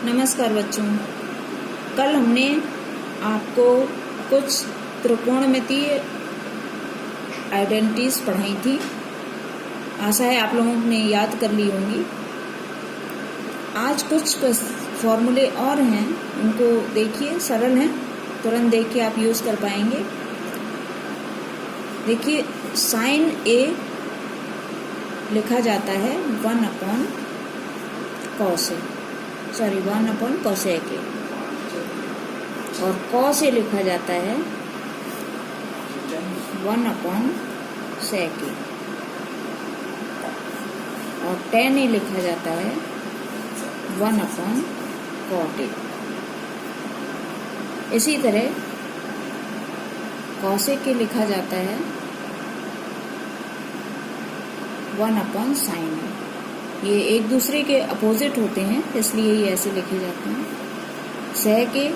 नमस्कार बच्चों, कल हमने आपको कुछ त्रिकोणमितीय आइडेंटिटीज पढ़ाई थी। आशा है आप लोगों ने याद कर ली होंगी। आज कुछ फॉर्मूले और हैं, उनको देखिए, सरल हैं, तुरंत देख के आप यूज़ कर पाएंगे। देखिए, साइन ए लिखा जाता है 1/cos ए और cos ए लिखा जाता है 1/sec ए और tan ए लिखा जाता है 1/cot ए। इसी तरह cosec ए लिखा जाता है 1/sin ए। ये एक दूसरे के अपोजिट होते हैं, इसलिए ये ऐसे लिखे जाते हैं। sec ए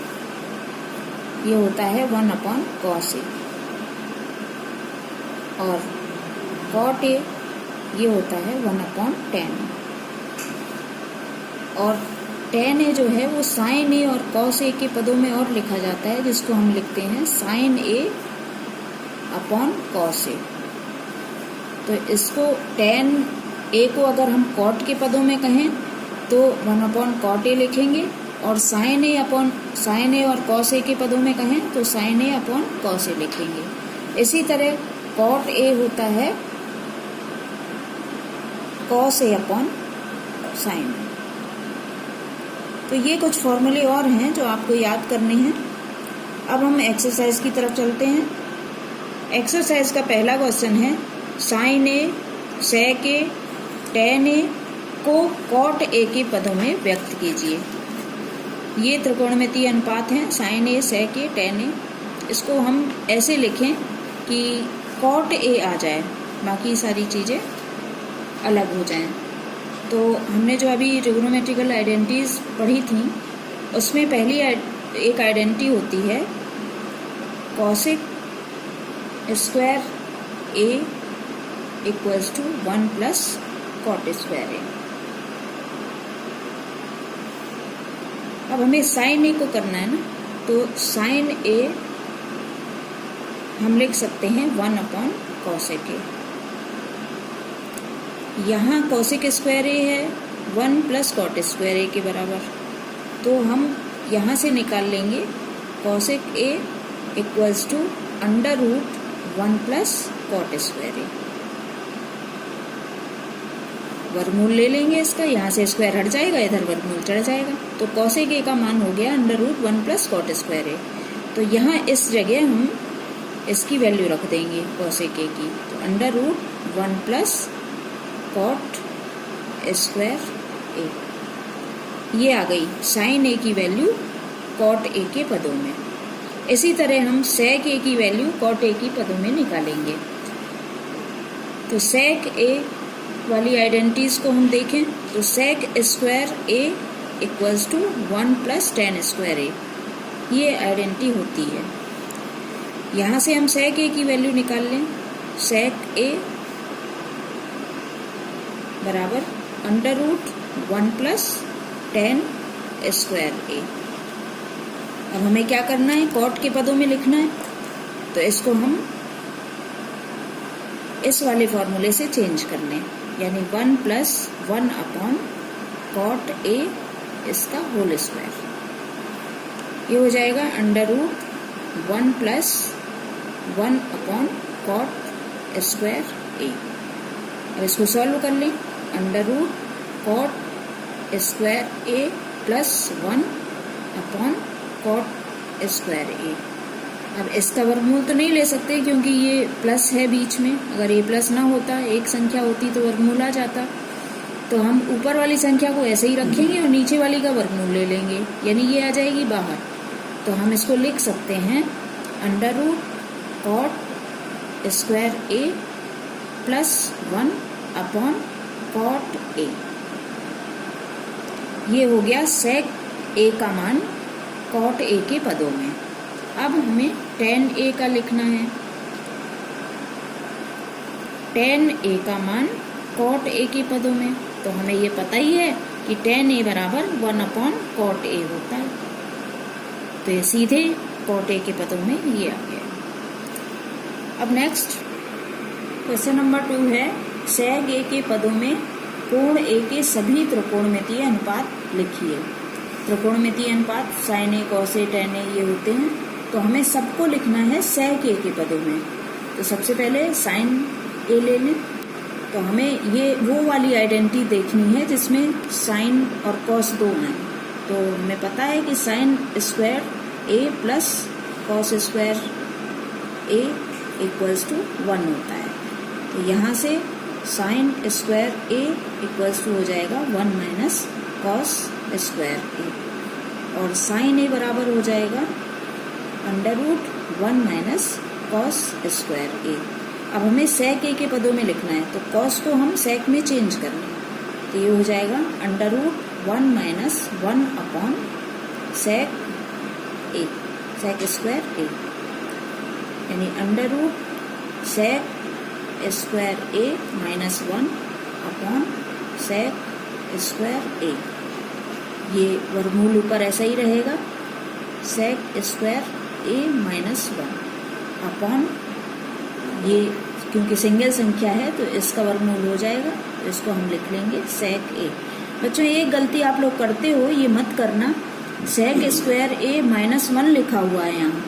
ये होता है 1/cos ए और cot ए ये होता है 1/tan ए। और tan ए जो है वो sin ए और cos ए के पदों में और लिखा जाता है, जिसको हम लिखते हैं sin a/cos ए। तो इसको tan ए को अगर हम cot के पदों में कहें तो 1/cot ए लिखेंगे, और sin ए और cos ए के पदों में कहें तो sin a/cos ए लिखेंगे। इसी तरह cot ए होता है cos a/sin ए। तो ये कुछ फॉर्मूले और हैं जो आपको याद करने हैं। अब हम एक्सरसाइज की तरफ चलते हैं। एक्सरसाइज का पहला क्वेश्चन है, sin ए, sec ए, tan ए को cot ए के पदों में व्यक्त कीजिए। ये त्रिकोणमितीय अनुपात हैं, sin ए, sec ए, tan ए। इसको हम ऐसे लिखें कि cot ए आ जाए, बाकी सारी चीज़ें अलग हो जाएं। तो हमने जो अभी ट्रिग्नोमेट्रिकल आइडेंटिटीज पढ़ी थी, उसमें पहली एक आइडेंटिटी होती है cosec square A equals to 1+cot square A. अब हमें sin ए को करना है ना, तो sin ए हम लिख सकते हैं 1/cosec ए। यहाँ cosec स्क्वायर ए है 1+cot स्क्वायर ए के बराबर, तो हम यहाँ से निकाल लेंगे cosec A equals to √1+cot square A. वर्गमूल ले लेंगे इसका, यहाँ से स्क्वायर हट जाएगा, इधर वर्गमूल चढ़ जाएगा, तो cosec ए का मान हो गया √1+cot स्क्वायर ए। तो यहाँ इस जगह हम इसकी वैल्यू रख देंगे cosec ए की, तो √1+cot स्क्वायर ए। ये आ गई sin ए की वैल्यू cot ए के पदों में। इसी तरह हम sec ए की वैल्यू cot ए की पदों में निकालेंगे। तो sec ए वाली आइडेंटिटीज को हम देखें तो sec square A equals to 1+tan square A, ये आइडेंटिटी होती है। यहाँ से हम sec ए की वैल्यू निकाल लें, sec ए बराबर √1+tan स्क्वायर ए। अब हमें क्या करना है, cot के पदों में लिखना है, तो इसको हम इस वाले फॉर्मूले से चेंज कर लें, यानी 1+1/cot ए इसका होल स्क्वायर। ये हो जाएगा √1+1/cot स्क्वायर ए। अब इसको सॉल्व कर लें, √cot square A plus 1/cot square A. अब इसका वर्गमूल तो नहीं ले सकते क्योंकि ये प्लस है बीच में, अगर ये प्लस ना होता, एक संख्या होती तो वर्गमूल आ जाता। तो हम ऊपर वाली संख्या को ऐसे ही रखेंगे और नीचे वाली का वर्गमूल ले लेंगे, यानी ये आ जाएगी बाहर। तो हम इसको लिख सकते हैं √cot स्क्वायर ए प्लस 1/cot ए। ये हो गया sec ए का मान cot ए के पदों में। अब हमें tan ए का लिखना है। tan ए का मान cot ए के पदों में, तो हमें ये पता ही है कि tan A बराबर 1/cot A होता है। तो ये सीधे cot A के पदों में ये आ गया। अब नेक्स्ट क्वेश्चन नंबर 2 है, sec A के पदों में कोण A के सभी त्रिकोणमितीय अनुपात लिखिए। त्रिकोणमितीय अनुपात sin A, cos A, tan A ये होते हैं, तो हमें सबको लिखना है sec A के पदों में। तो सबसे पहले sin A ले लें। तो हमें ये वो वाली आइडेंटिटी देखनी है जिसमें sin और cos दो हैं। तो हमें पता है कि sin square A plus cos square A equals to 1 होता है। तो यहाँ से sin square A equals to हो जाएगा 1 माइनस cos स्क्वायर A, और sin A बराबर हो जाएगा √1 माइनस cos स्क्वायर A। अब हमें sec A के पदों में लिखना है, तो cos को हम sec में चेंज कर लें। तो ये हो जाएगा √1 minus 1/sec A, sec square A, यानी √sec square A minus 1/sec square A। ये वर्गमूल ऊपर ऐसा ही रहेगा, sec square A minus 1 upon ये, क्योंकि सिंगल संख्या है तो इसका वर्गमूल हो जाएगा, तो इसको हम लिख लेंगे sec A। बच्चों एक गलती आप लोग करते हो, ये मत करना, sec स्क्वायर A माइनस 1 लिखा हुआ है यहाँ,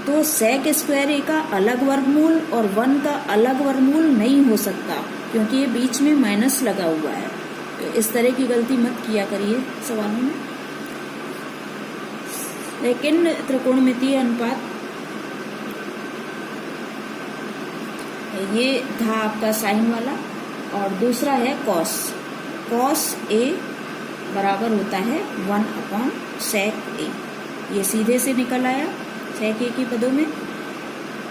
तो sec स्क्वायर A का अलग वर्गमूल और 1 का अलग वर्गमूल नहीं हो सकता, क्योंकि ये बीच में माइनस लगा हुआ है। तो इस तरह की गलती मत किया करिए सवालों में। लेकिन त्रिकोणमितीय अनुपात ये था आपका साइन वाला, और दूसरा है cos। cos A बराबर होता है 1/sec A, ये सीधे से निकल आया sec A के पदों में।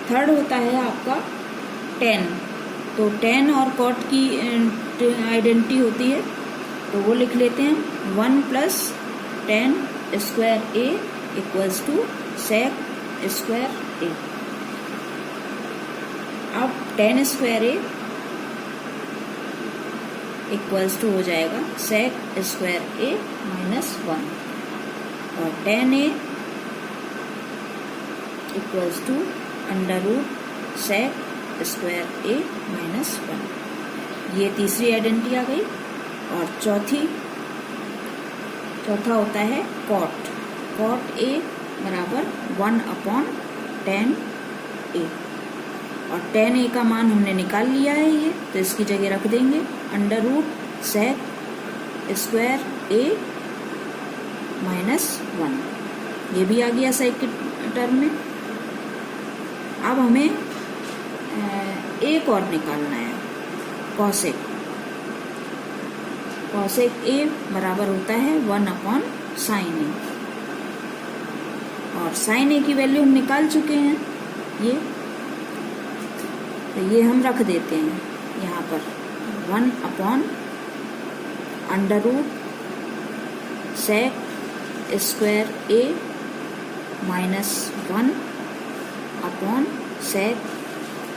थर्ड होता है आपका tan। तो tan और cot की आइडेंटिटी होती है, तो वो लिख लेते हैं 1 plus tan square A equals to sec square A। अब tan square A equals to हो जाएगा sec स्क्वायर A माइनस 1, और tan A equals to √sec square A minus 1। ये तीसरी आइडेंटिटी आ गई। और चौथा होता है cot। cot A बराबर 1/tan A, और tan A का मान हमने निकाल लिया है ये, तो इसकी जगह रख देंगे √sec स्क्वायर A माइनस 1। ये भी आ गया sec के टर्म में। अब हमें एक और निकालना है, cosec। cosec A बराबर होता है 1/sin A, और sin A की वैल्यू हम निकाल चुके हैं ये, तो ये हम रख देते हैं यहाँ पर 1/√sec square A minus 1/sec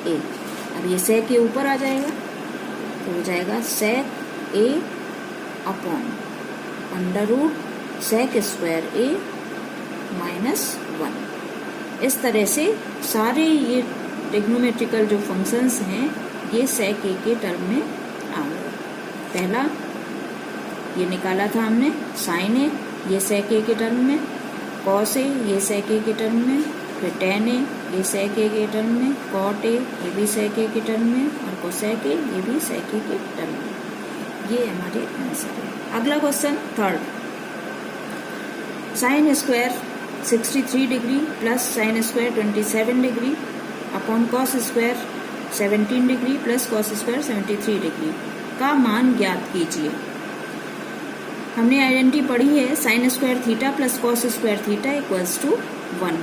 A। अब ये sec के ऊपर आ जाएगा, तो हो जाएगा sec A upon √sec square A minus 1। इस तरह से सारे ये ट्रिग्नोमेट्रिकल जो फंक्शंस हैं ये sec A के टर्म में आएंगे। पहला ये निकाला था हमने sin A, ये sec A के टर्म में, cos A ये sec A के टर्म में, फिर tan A ये sec A के टर्म में, cot A ये भी sec A के टर्म में, और cosec A ये भी sec A के टर्म में। ये हमारे आंसर है। अगला question third, sin square 63 degree plus sin square 27 degree upon cos square 17 degree plus cos square 73 degree का मान ज्ञात कीजिए। हमने आइडेंटिटी पढ़ी है sin square theta plus cos square theta equals to 1।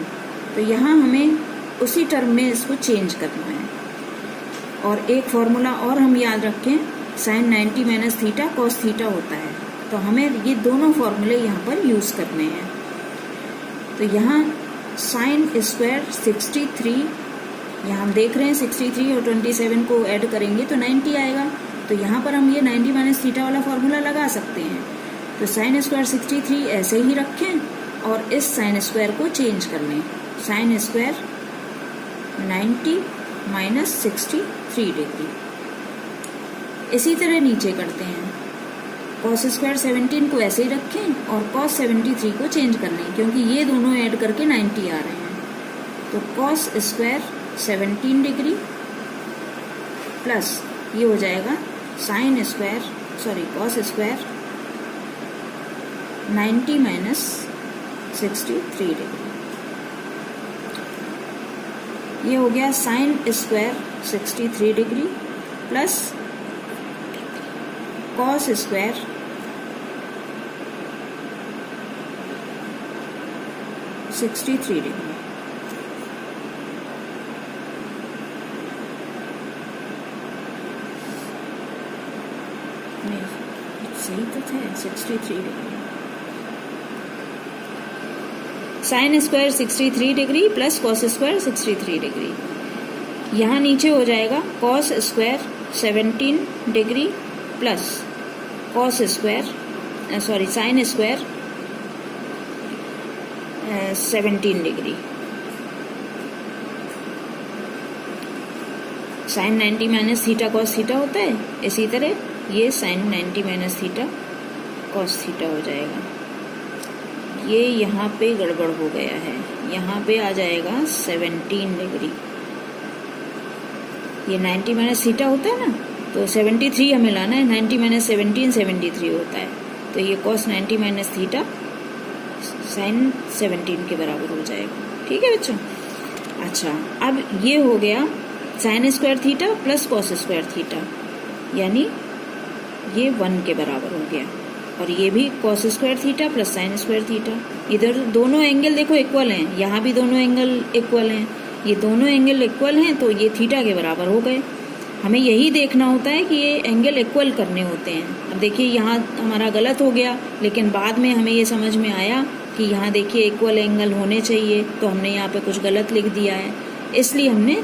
तो यहाँ हमें उसी टर्म में इसको चेंज करना है, और एक फॉर्मूला और हम याद रखें, sin 90 minus theta cos theta होता है, तो हमें ये दोनों फॉर्मूले यहाँ पर यूज करने हैं। तो यहाँ sin स्क्वायर 63, यहाँ हम देख रहे हैं 63 और 27 को ऐड करेंगे तो 90 आएगा। तो यहाँ पर हम ये 90 माइनस थीटा वाला फॉर्मूला लगा सकते हैं। तो साइन स्क्वायर 63 ऐसे ही रखें और इस साइन स्क्वायर को चेंज कर लें। Sine square 90 minus 63 degree. इसी तरह नीचे करते हैं। कॉस स्क्वायर 17 को ऐसे ही रखें और कॉस 73 को चेंज कर लें, क्योंकि ये दोनों ऐड करके 90 आ रहे हैं। तो कॉस स्क्वायर 17 डिग्री प्लस ये हो जाएगा sine square cos square 90 minus 63 degree. ये हो गया sine square 63 degree plus cos square 63 degree. सही तो थे 63 degree. Sine square 63 degree plus cos square 63 degree. यहाँ नीचे हो जाएगा cos square 17 degree plus cos square sine square 17 degree. Sine 90 minus theta cos theta होता है, इसी तरह ये sine 90 minus theta cos theta हो जाएगा। ये यहाँ पे गड़बड़ हो गया है, यहाँ पे आ जाएगा 17 डिग्री। ये 90 माइनस थीटा होता है ना, तो 73 हमें लाना है। 90 माइनस 17 73 होता है, तो ये कॉस 90 माइनस थीटा साइन 17 के बराबर हो जाएगा। ठीक है बच्चों। अच्छा, अब ये हो गया sine square theta plus cos square theta, यानी ये 1 के बराबर हो गया। और ये भी cos square theta plus sine square theta. इधर दोनों एंगल देखो इक्वल हैं, यहाँ भी दोनों एंगल इक्वल हैं। ये दोनों एंगल इक्वल हैं तो ये थीटा के बराबर हो गए। हमें यही देखना होता है कि ये एंगल इक्वल करने होते हैं। अब देखिए यहाँ हमारा गलत हो गया, लेकिन बाद में हमें ये समझ में आया कि यहाँ देखिए इक्वल एंगल होने चाहिए, तो हमने यहाँ पे कुछ गलत लिख दिया है। इसलिए हमने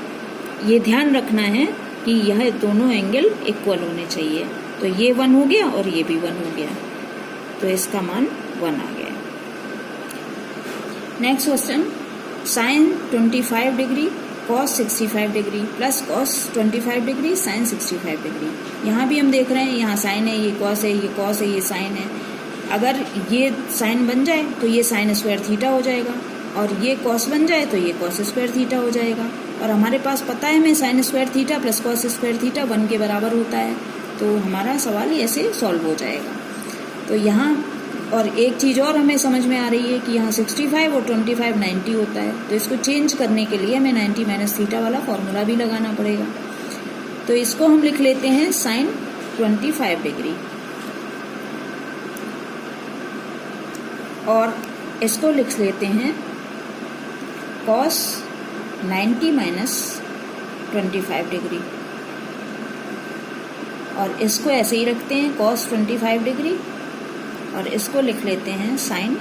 ये ध्यान रखना है कि यह दोनों एंगल इक्वल होने चाहिए। तो ये 1 हो गया और ये भी 1 हो गया, तो इसका मान 1 आ गया। Next question, sine 25 degree cos 65 degree plus cos 25 degree sine 65 degree. यहाँ भी हम देख रहे हैं, यहाँ साइन है, ये कॉस है, ये कॉस है, ये साइन है। अगर ये साइन बन जाए तो ये साइन स्क्वायर थीटा हो जाएगा, और ये कॉस बन जाए तो ये कॉस स्क्वायर थीटा हो जाएगा। और हमारे पास पता है हमें sine square theta plus cos square theta 1 के बराबर होता है, तो हमारा सवाल ऐसे सॉल्व हो जाएगा। तो यहाँ और एक चीज़ और हमें समझ में आ रही है कि यहाँ 65 और 25 90 होता है, तो इसको चेंज करने के लिए हमें 90 माइनस थीटा वाला फॉर्मूला भी लगाना पड़ेगा। तो इसको हम लिख लेते हैं साइन 25 डिग्री, और इसको लिख लेते हैं कॉस 90 माइनस 25 डिग्री, और इसको ऐसे ही रखते हैं कॉस 25 डिग्री, और इसको लिख लेते हैं साइन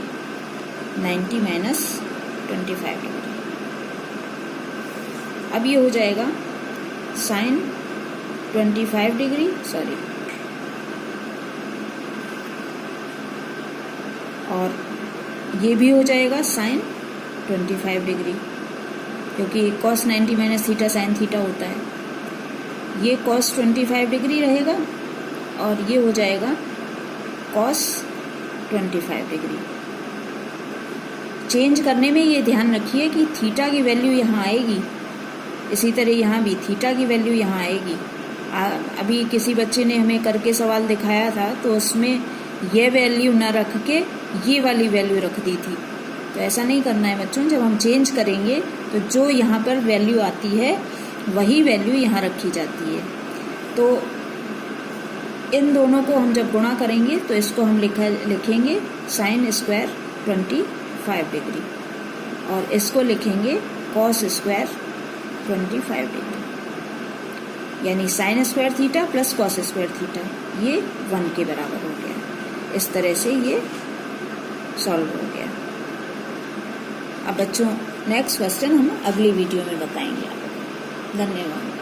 90 माइनस 25 डिग्री। अब ये हो जाएगा साइन 25 डिग्री और ये भी हो जाएगा साइन 25 डिग्री, क्योंकि cos 90 minus theta sine theta होता है। ये कॉस 25 डिग्री रहेगा और ये हो जाएगा कॉस 25 डिग्री। चेंज करने में ये ध्यान रखिए कि थीटा की वैल्यू यहाँ आएगी, इसी तरह यहाँ भी थीटा की वैल्यू यहाँ आएगी। अभी किसी बच्चे ने हमें करके सवाल दिखाया था, तो उसमें ये वैल्यू ना रख के ये वाली वैल्यू रख दी थी। तो ऐसा नहीं करना है बच्चों। जब हम चेंज करेंगे तो जो यहाँ पर वैल्यू आती है वही वैल्यू यहाँ रखी जाती है। तो इन दोनों को हम जब गुणा करेंगे तो इसको हम लिखेंगे साइन स्क्वायर 25 डिग्री, और इसको लिखेंगे कॉस स्क्वायर 25 डिग्री, यानी sine square theta plus cos square theta, ये 1 के बराबर हो गया। इस तरह से ये सॉल्व हो गया। अब बच्चों नेक्स्ट क्वेश्चन हम अगली वीडियो में बताएंगे। धन्यवाद।